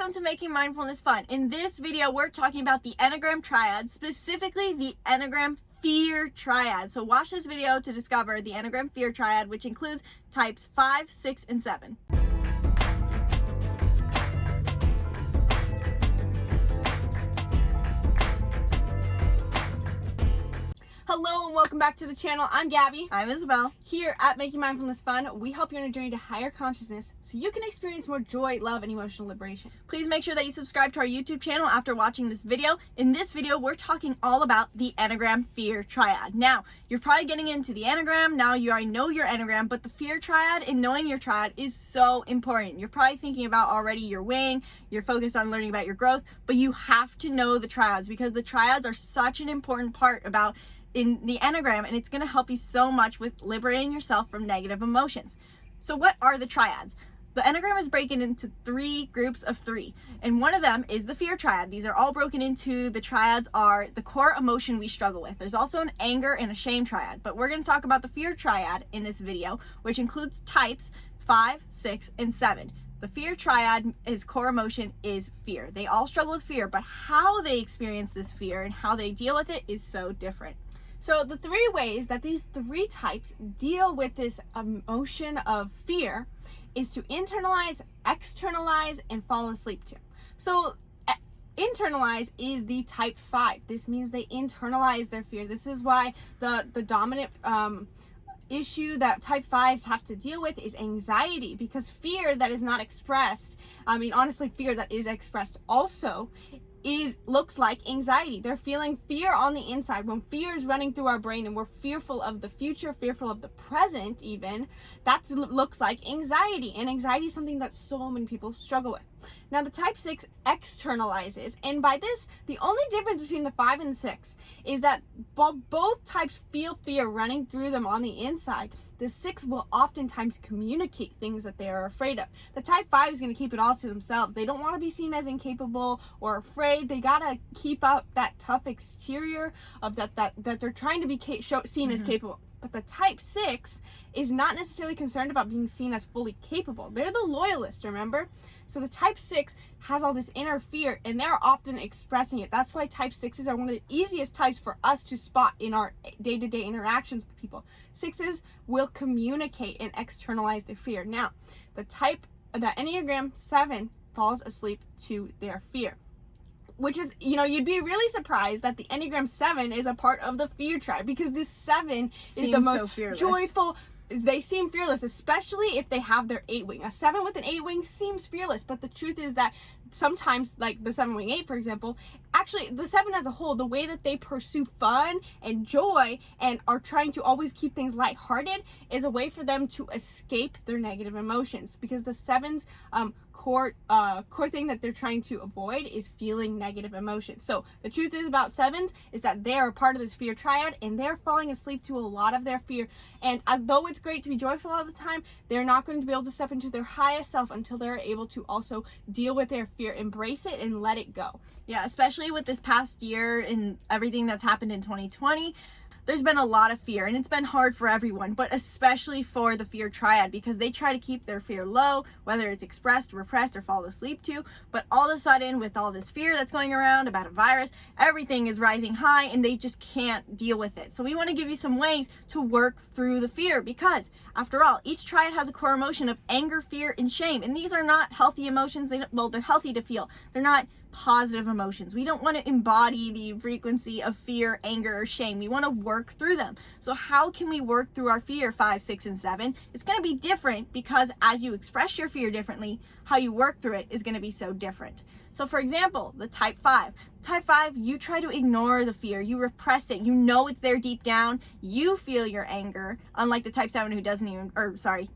welcome to Making Mindfulness Fun. In this video, we're talking about the Enneagram Triad, specifically the Enneagram FEAR Triad. So watch this video to discover the Enneagram FEAR Triad, which includes types 5, 6, and 7. Hello and welcome back to the channel. I'm Gabby. I'm Isabelle. Here at Making Mindfulness Fun, we help you on a journey to higher consciousness so you can experience more joy, love, and emotional liberation. Please make sure that you subscribe to our YouTube channel after watching this video. In this video, we're talking all about the Enneagram FEAR Triad. Now, you're probably getting into the Enneagram. Now you already know your Enneagram, but the FEAR Triad and knowing your triad is so important. You're probably thinking about already your wing, you're focused on learning about your growth, but you have to know the triads because the triads are such an important part about in the Enneagram, and it's going to help you so much with liberating yourself from negative emotions. So what are the triads? The Enneagram is broken into 3 groups of 3, and one of them is the FEAR Triad. These are all broken into, the triads are the core emotion we struggle with. There's also an anger and a shame triad, but we're going to talk about the FEAR Triad in this video, which includes types 5, 6, and 7. The FEAR Triad, is core emotion is fear. They all struggle with fear, but how they experience this fear and how they deal with it is so different. So the 3 ways that these 3 types deal with this emotion of fear is to internalize, externalize, and fall asleep to. So internalize is the type 5. This means they internalize their fear. This is why the dominant issue that type 5s have to deal with is anxiety, because fear that is not expressed, honestly, fear that is expressed also looks like anxiety. They're feeling fear on the inside. When fear is running through our brain and we're fearful of the future, fearful of the present even, that looks like anxiety. And anxiety is something that so many people struggle with. Now the type 6 externalizes, and by this, the only difference between the 5 and 6 is that both types feel fear running through them on the inside. The 6 will oftentimes communicate things that they are afraid of. The type 5 is going to keep it all to themselves. They don't want to be seen as incapable or afraid. They got to keep up that tough exterior of that they're trying to be seen as capable. But the type 6 is not necessarily concerned about being seen as fully capable. They're the loyalist, remember? So the type 6 has all this inner fear, and they're often expressing it. That's why type 6s are one of the easiest types for us to spot in our day-to-day interactions with people. 6s will communicate and externalize their fear. Now, the Enneagram 7 falls asleep to their fear, which is, you'd be really surprised that the Enneagram 7 is a part of the FEAR Triad, because this 7 is the most joyful. They seem fearless, especially if they have their 8-wing. A 7 with an 8-wing seems fearless, but the truth is that sometimes, like the 7-wing 8, for example, actually the 7 as a whole, the way that they pursue fun and joy and are trying to always keep things lighthearted is a way for them to escape their negative emotions, because the 7's core thing that they're trying to avoid is feeling negative emotions. So the truth is about 7s is that they are a part of this FEAR Triad, and they're falling asleep to a lot of their fear. And although it's great to be joyful all the time, they're not going to be able to step into their highest self until they're able to also deal with their fear, embrace it, and let it go. Yeah, especially with this past year and everything that's happened in 2020. There's been a lot of fear, and it's been hard for everyone, but especially for the FEAR Triad, because they try to keep their fear low, whether it's expressed, repressed, or fall asleep to. But all of a sudden, with all this fear that's going around about a virus, everything is rising high, and they just can't deal with it. So we want to give you some ways to work through the fear, because after all, each triad has a core emotion of anger, fear, and shame, and these are not healthy emotions. They're healthy to feel. They're not positive emotions. We don't want to embody the frequency of fear, anger, or shame. We want to work through them. So how can we work through our fear 5, 6, and 7? It's going to be different, because as you express your fear differently, how you work through it is going to be so different. So for example, the type 5. Type 5, you try to ignore the fear. You repress it. You know it's there deep down. You feel your anger, unlike the type 7 who doesn't even,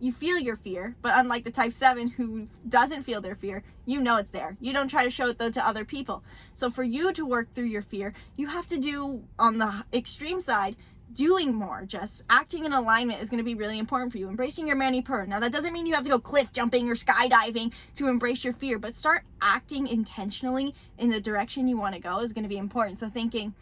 you feel your fear, but unlike the type 7 who doesn't feel their fear, you know it's there. You don't try to show it though to other people. So for you to work through your fear, you have to do, on the extreme side, doing more. Just acting in alignment is going to be really important for you. Embracing your mani-pur. Now that doesn't mean you have to go cliff jumping or skydiving to embrace your fear, but start acting intentionally in the direction you want to go is going to be important. So thinking,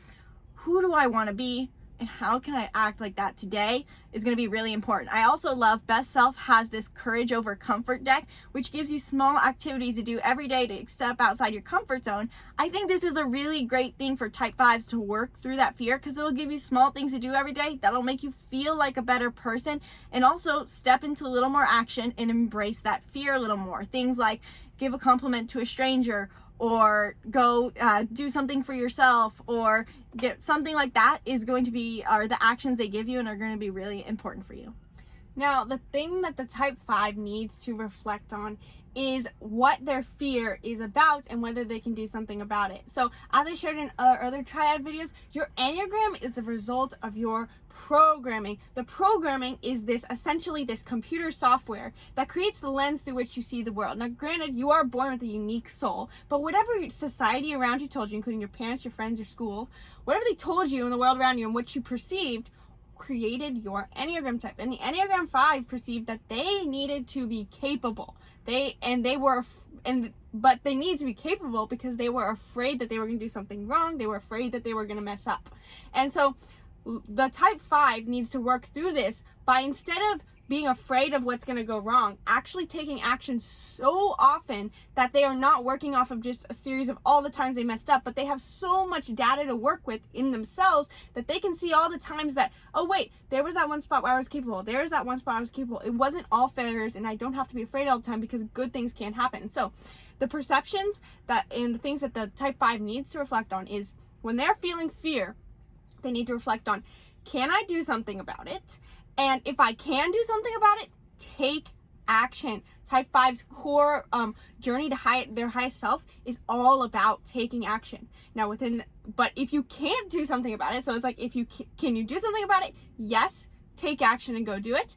who do I want to be? and how can I act like that today is going to be really important. I also love Best Self has this courage over comfort deck, which gives you small activities to do every day to step outside your comfort zone. I think this is a really great thing for type 5s to work through that fear, because it'll give you small things to do every day that'll make you feel like a better person, and also step into a little more action and embrace that fear a little more. Things like give a compliment to a stranger, or go do something for yourself, or get something like that is going to be, are the actions they give you and are going to be really important for you. Now, the thing that the type 5 needs to reflect on is what their fear is about and whether they can do something about it. So as I shared in other triad videos, your Enneagram is the result of your programming. The programming is essentially this computer software that creates the lens through which you see the world. Now, granted, you are born with a unique soul, but whatever society around you told you, including your parents, your friends, your school, whatever they told you in the world around you and what you perceived, created your Enneagram type. And the Enneagram 5 perceived that they needed to be capable. But they needed to be capable because they were afraid that they were going to do something wrong. They were afraid that they were going to mess up. And so the type 5 needs to work through this by, instead of being afraid of what's going to go wrong, actually taking action so often that they are not working off of just a series of all the times they messed up, but they have so much data to work with in themselves that they can see all the times that, oh wait, there was that one spot where I was capable, there's that one spot I was capable, it wasn't all failures, and I don't have to be afraid all the time because good things can happen. So the perceptions that, and the things that the type 5 needs to reflect on is, when they're feeling fear, they need to reflect on, can I do something about it? And if I can do something about it, take action. Type 5's core journey to their highest self is all about taking action. Now but if you can't do something about it, so it's like, if you can you do something about it? Yes, take action and go do it.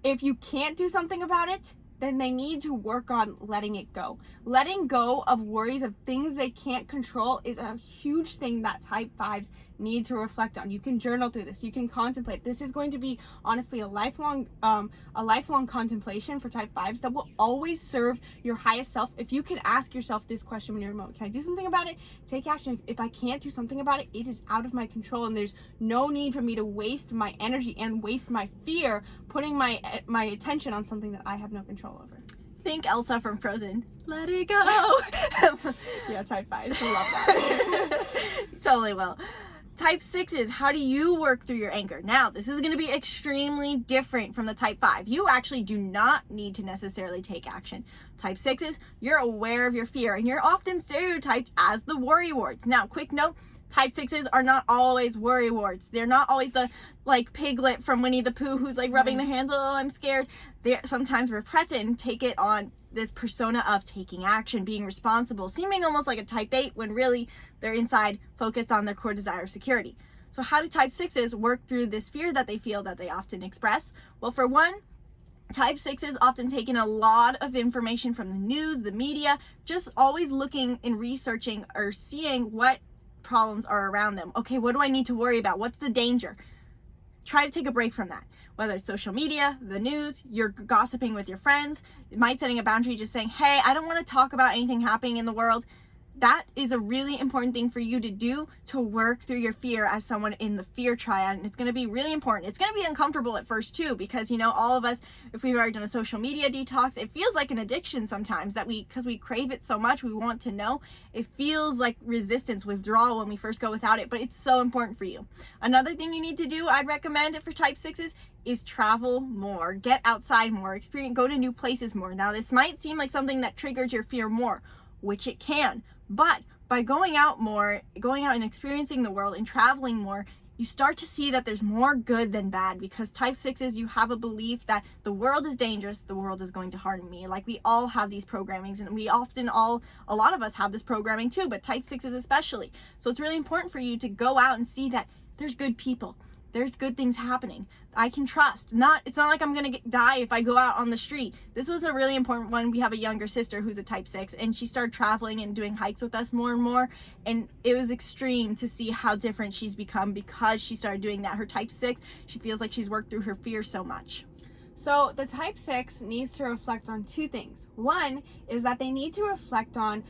If you can't do something about it, then they need to work on letting it go. Letting go of worries of things they can't control is a huge thing that type 5s need to reflect on. You can journal through this. You can contemplate. This is going to be, honestly, a lifelong contemplation for type 5s that will always serve your highest self. If you can ask yourself this question when you're remote, can I do something about it? Take action. If I can't do something about it, it is out of my control, and there's no need for me to waste my energy and waste my fear putting my attention on something that I have no control over. Think Elsa from Frozen. Let it go. Yeah, type 5s. I love that. Totally will. Type 6s, how do you work through your anger? Now, this is going to be extremely different from the type 5. You actually do not need to necessarily take action. Type 6s, you're aware of your fear, and you're often stereotyped as the worrywarts. Now, quick note, type 6s are not always worrywarts. They're not always the, like, Piglet from Winnie the Pooh who's, like, rubbing their hands, oh, I'm scared. They sometimes repress it and take it on this persona of taking action, being responsible, seeming almost like a type 8 when really they're inside focused on their core desire of security. So how do type 6s work through this fear that they feel that they often express? Well, for one, type 6s often take in a lot of information from the news, the media, just always looking and researching or seeing what problems are around them. Okay, what do I need to worry about? What's the danger? Try to take a break from that. Whether it's social media, the news, you're gossiping with your friends, it might setting a boundary, just saying, hey, I don't want to talk about anything happening in the world. That is a really important thing for you to do to work through your fear as someone in the fear triad. And it's going to be really important. It's going to be uncomfortable at first too, because, you know, all of us, if we've already done a social media detox, it feels like an addiction sometimes that because we crave it so much, we want to know. It feels like resistance, withdrawal when we first go without it, but it's so important for you. Another thing you need to do, I'd recommend it for type 6s, is travel more, get outside more, go to new places more. Now, this might seem like something that triggers your fear more, which it can. But by going out more, going out and experiencing the world and traveling more, you start to see that there's more good than bad, because type 6s, you have a belief that the world is dangerous, the world is going to harm me. Like, we all have these programmings, and a lot of us have this programming too, but type 6s especially. So it's really important for you to go out and see that there's good people. There's good things happening. I can trust. It's not like I'm going to die if I go out on the street. This was a really important one. We have a younger sister who's a type 6, and she started traveling and doing hikes with us more and more. And it was extreme to see how different she's become because she started doing that. Her type 6, she feels like she's worked through her fear so much. So the type 6 needs to reflect on two things. One is that they need to reflect on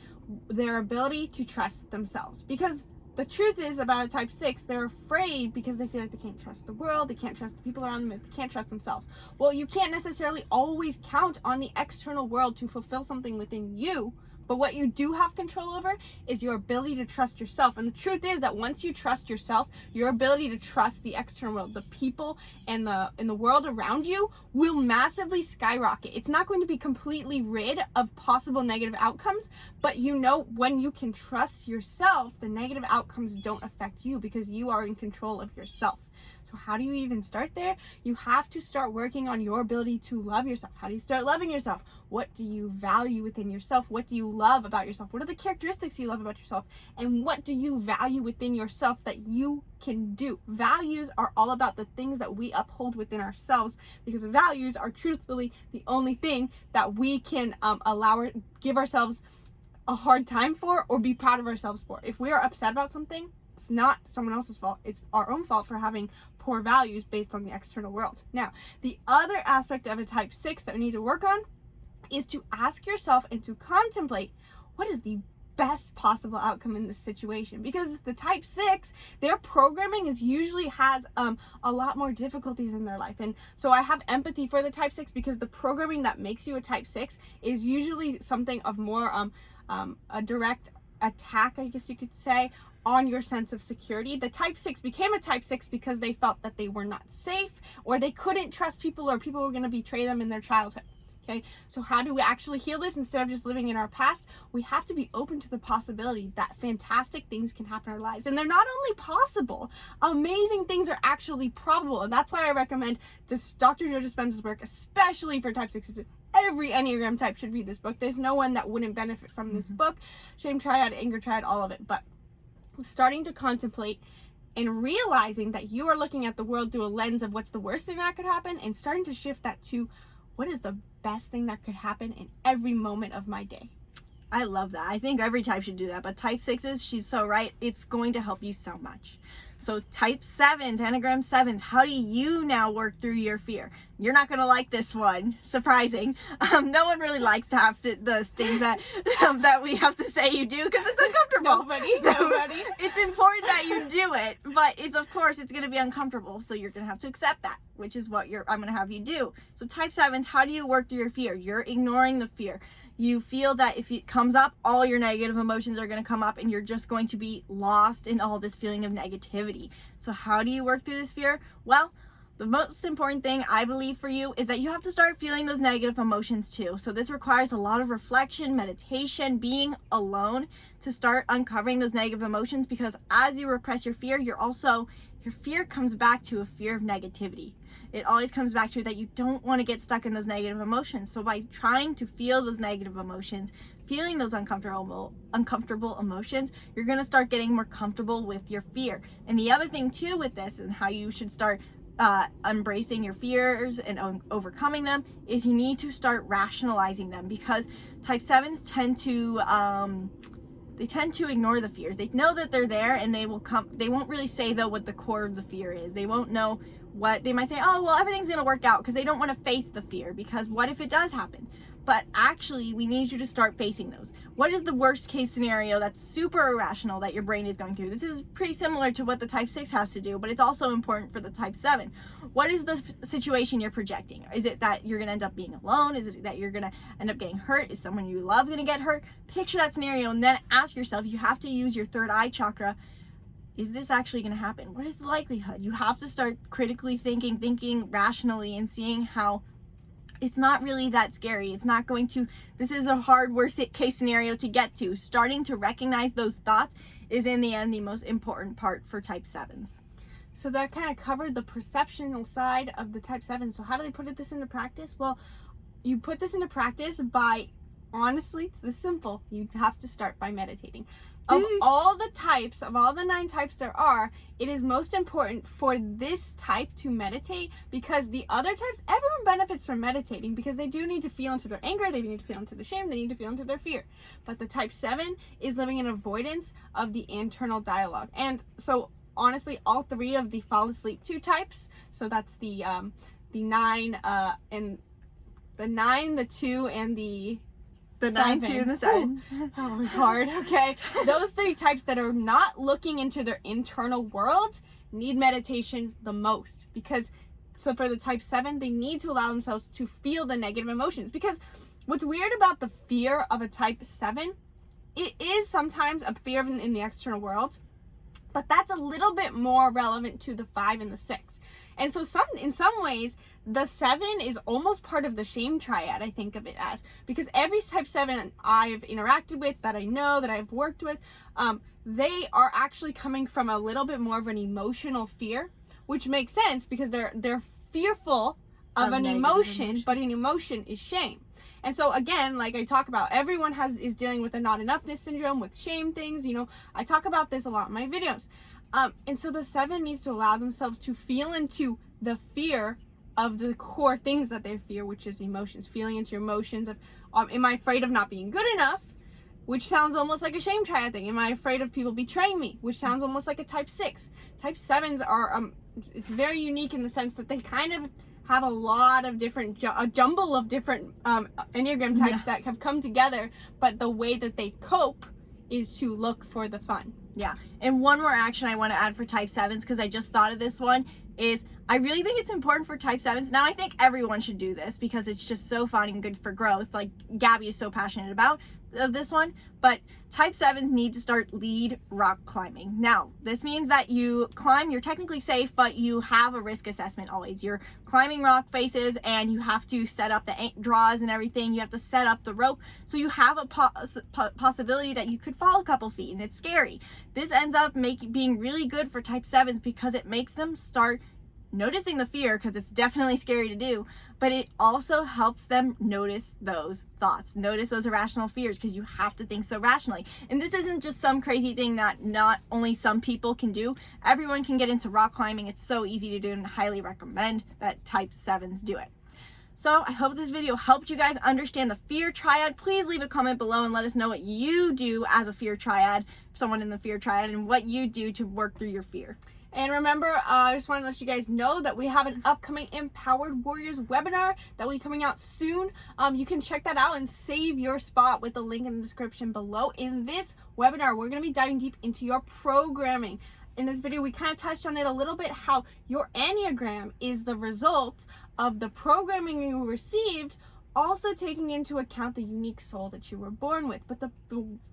their ability to trust themselves, because the truth is about a type 6, they're afraid because they feel like they can't trust the world, they can't trust the people around them, they can't trust themselves. Well, you can't necessarily always count on the external world to fulfill something within you, but what you do have control over is your ability to trust yourself. And the truth is that once you trust yourself, your ability to trust the external world, the people and the world around you will massively skyrocket. It's not going to be completely rid of possible negative outcomes, but you know, when you can trust yourself, the negative outcomes don't affect you because you are in control of yourself. So how do you even start there? You have to start working on your ability to love yourself. How do you start loving yourself? What do you value within yourself? What do you love about yourself? What are the characteristics you love about yourself? And what do you value within yourself that you can do? Values are all about the things that we uphold within ourselves, because values are truthfully the only thing that we can give ourselves a hard time for or be proud of ourselves for. If we are upset about something, it's not someone else's fault. It's our own fault for having poor values based on the external world. Now, the other aspect of a type 6 that we need to work on is to ask yourself and to contemplate what is the best possible outcome in this situation, because the type 6, their programming usually has a lot more difficulties in their life. And so I have empathy for the type 6 because the programming that makes you a type 6 is usually something of more a direct attack, I guess you could say, on your sense of security. The type 6 became a type 6 because they felt that they were not safe, or they couldn't trust people, or people were going to betray them in their childhood. Okay, so how do we actually heal this instead of just living in our past? We have to be open to the possibility that fantastic things can happen in our lives. And they're not only possible, amazing things are actually probable. And that's why I recommend Dr. Joe Dispenza's work, especially for type 6s. Every Enneagram type should read this book. There's no one that wouldn't benefit from this book. Shame triad, anger triad, all of it. But starting to contemplate and realizing that you are looking at the world through a lens of what's the worst thing that could happen, and starting to shift that to what is the best thing that could happen in every moment of my day. I love that. I think every type should do that, but type 6s, she's so right. It's going to help you so much. So type 7s, Enneagram 7s, how do you now work through your fear? You're not going to like this one. Surprising. No one really likes to have those things that we have to say you do because it's uncomfortable. Nobody. It's important that you do it, but of course it's going to be uncomfortable. So you're going to have to accept that, which is what I'm going to have you do. So type 7s, how do you work through your fear? You're ignoring the fear. You feel that if it comes up, all your negative emotions are going to come up, and you're just going to be lost in all this feeling of negativity. So how do you work through this fear? Well, the most important thing I believe for you is that you have to start feeling those negative emotions too. So this requires a lot of reflection, meditation, being alone to start uncovering those negative emotions, because as you repress your fear, your fear comes back to a fear of negativity. It always comes back to that you don't want to get stuck in those negative emotions. So by trying to feel those negative emotions, feeling those uncomfortable emotions, you're going to start getting more comfortable with your fear. And the other thing too with this, and how you should start embracing your fears and overcoming them, is you need to start rationalizing them, because type 7s tend to ignore the fears. They know that they're there, and they won't really say though what the core of the fear is. They won't know what they might say, oh well, everything's gonna work out, because they don't want to face the fear, because what if it does happen? But actually, we need you to start facing those. What is the worst case scenario that's super irrational that your brain is going through? This is pretty similar to what the type 6 has to do, but it's also important for the type 7. What is the situation you're projecting? Is it that you're going to end up being alone? Is it that you're going to end up getting hurt? Is someone you love going to get hurt? Picture that scenario, and then ask yourself, you have to use your third eye chakra. Is this actually going to happen? What is the likelihood? You have to start critically thinking rationally, and seeing how it's not really that scary. This is a hard worst case scenario to get to. Starting to recognize those thoughts is in the end the most important part for type 7s. So that kind of covered the perceptional side of the type 7. So how do they put this into practice? Well, you put this into practice by, honestly, it's this simple. You have to start by meditating. Of all the types, of all the 9 types there are, it is most important for this type to meditate, because the other types, everyone benefits from meditating, because they do need to feel into their anger, they need to feel into the shame, they need to feel into their fear. But the type 7 is living in avoidance of the internal dialogue. And so honestly, all 3 of the fall asleep 2 types, so that's the 9 and the 9, the 2, and the The 9, 2, and the 7. That was hard. Okay. Those 3 types that are not looking into their internal world need meditation the most, because so for the type 7, they need to allow themselves to feel the negative emotions, because what's weird about the fear of a type 7, it is sometimes a fear in the external world, but that's a little bit more relevant to the 5 and the 6. And so in some ways, the 7 is almost part of the shame triad, I think of it as, because every type 7 I've interacted with, that I know, that I've worked with, they are actually coming from a little bit more of an emotional fear, which makes sense because they're fearful of an emotion, but an emotion is shame. And so again, like I talk about, everyone is dealing with a not enoughness syndrome, with shame things, you know, I talk about this a lot in my videos. And so the 7 needs to allow themselves to feel into the fear of the core things that they fear, which is emotions, feeling into your emotions of, am I afraid of not being good enough? Which sounds almost like a shame triad thing. Am I afraid of people betraying me? Which sounds almost like a type 6. Type 7s are, it's very unique in the sense that they kind of have a lot of different, a jumble of different Enneagram types that have come together, but the way that they cope is to look for the fun. Yeah. And one more action I want to add for type 7s, because I just thought of this one, is I really think it's important for type 7s. Now, I think everyone should do this because it's just so fun and good for growth. Like Gabi is so passionate about this one, but type 7s need to start lead rock climbing. Now, this means that you climb, you're technically safe, but you have a risk assessment always. You're climbing rock faces and you have to set up the draws and everything. You have to set up the rope. So you have a possibility that you could fall a couple feet, and it's scary. This ends up being really good for type 7s because it makes them start noticing the fear, because it's definitely scary to do, but it also helps them notice those thoughts, notice those irrational fears, because you have to think so rationally. And this isn't just some crazy thing that not only some people can do. Everyone can get into rock climbing. It's so easy to do, and I highly recommend that type 7s do it. So I hope this video helped you guys understand the fear triad. Please leave a comment below and let us know what you do as a fear triad, someone in the fear triad, and what you do to work through your fear. And remember, I just want to let you guys know that we have an upcoming Empowered Warriors webinar that will be coming out soon. You can check that out and save your spot with the link in the description below. In this webinar, we're going to be diving deep into your programming. In this video, we kind of touched on it a little bit, how your Enneagram is the result of the programming you received, also taking into account the unique soul that you were born with, but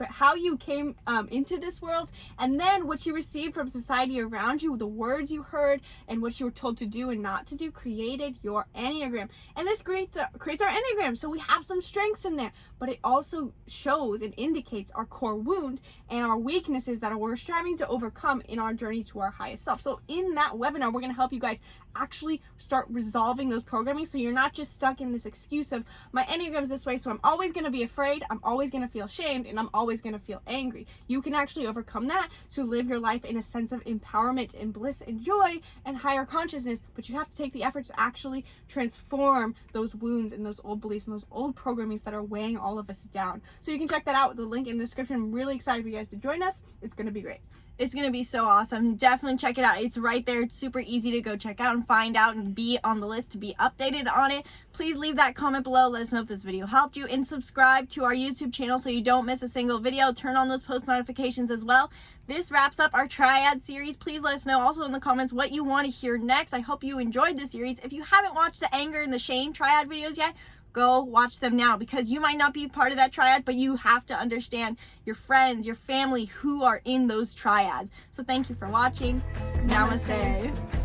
how you came into this world, and then what you received from society around you, the words you heard, and what you were told to do and not to do, created your Enneagram. And this creates our Enneagram, so we have some strengths in there, but it also shows and indicates our core wound and our weaknesses that we're striving to overcome in our journey to our highest self. So in that webinar, we're going to help you guys actually start resolving those programming, so you're not just stuck in this excuse of, my Enneagram's this way, so I'm always going to be afraid, I'm always going to feel shamed, and I'm always going to feel angry. You can actually overcome that to live your life in a sense of empowerment and bliss and joy and higher consciousness, but you have to take the effort to actually transform those wounds and those old beliefs and those old programmings that are weighing all of us down. So you can check that out with the link in the description. I'm really excited for you guys to join us. It's going to be great. It's going to be so awesome. Definitely check it out. It's right there. It's super easy to go check out and find out and be on the list to be updated on it. Please leave that comment below. Let us know if this video helped you, and subscribe to our YouTube channel so you don't miss a single video. Turn on those post notifications as well. This wraps up our triad series. Please let us know also in the comments what you want to hear next. I hope you enjoyed this series. If you haven't watched the anger and the shame triad videos yet, go watch them now, because you might not be part of that triad, but you have to understand your friends, your family who are in those triads. So thank you for watching. Namaste.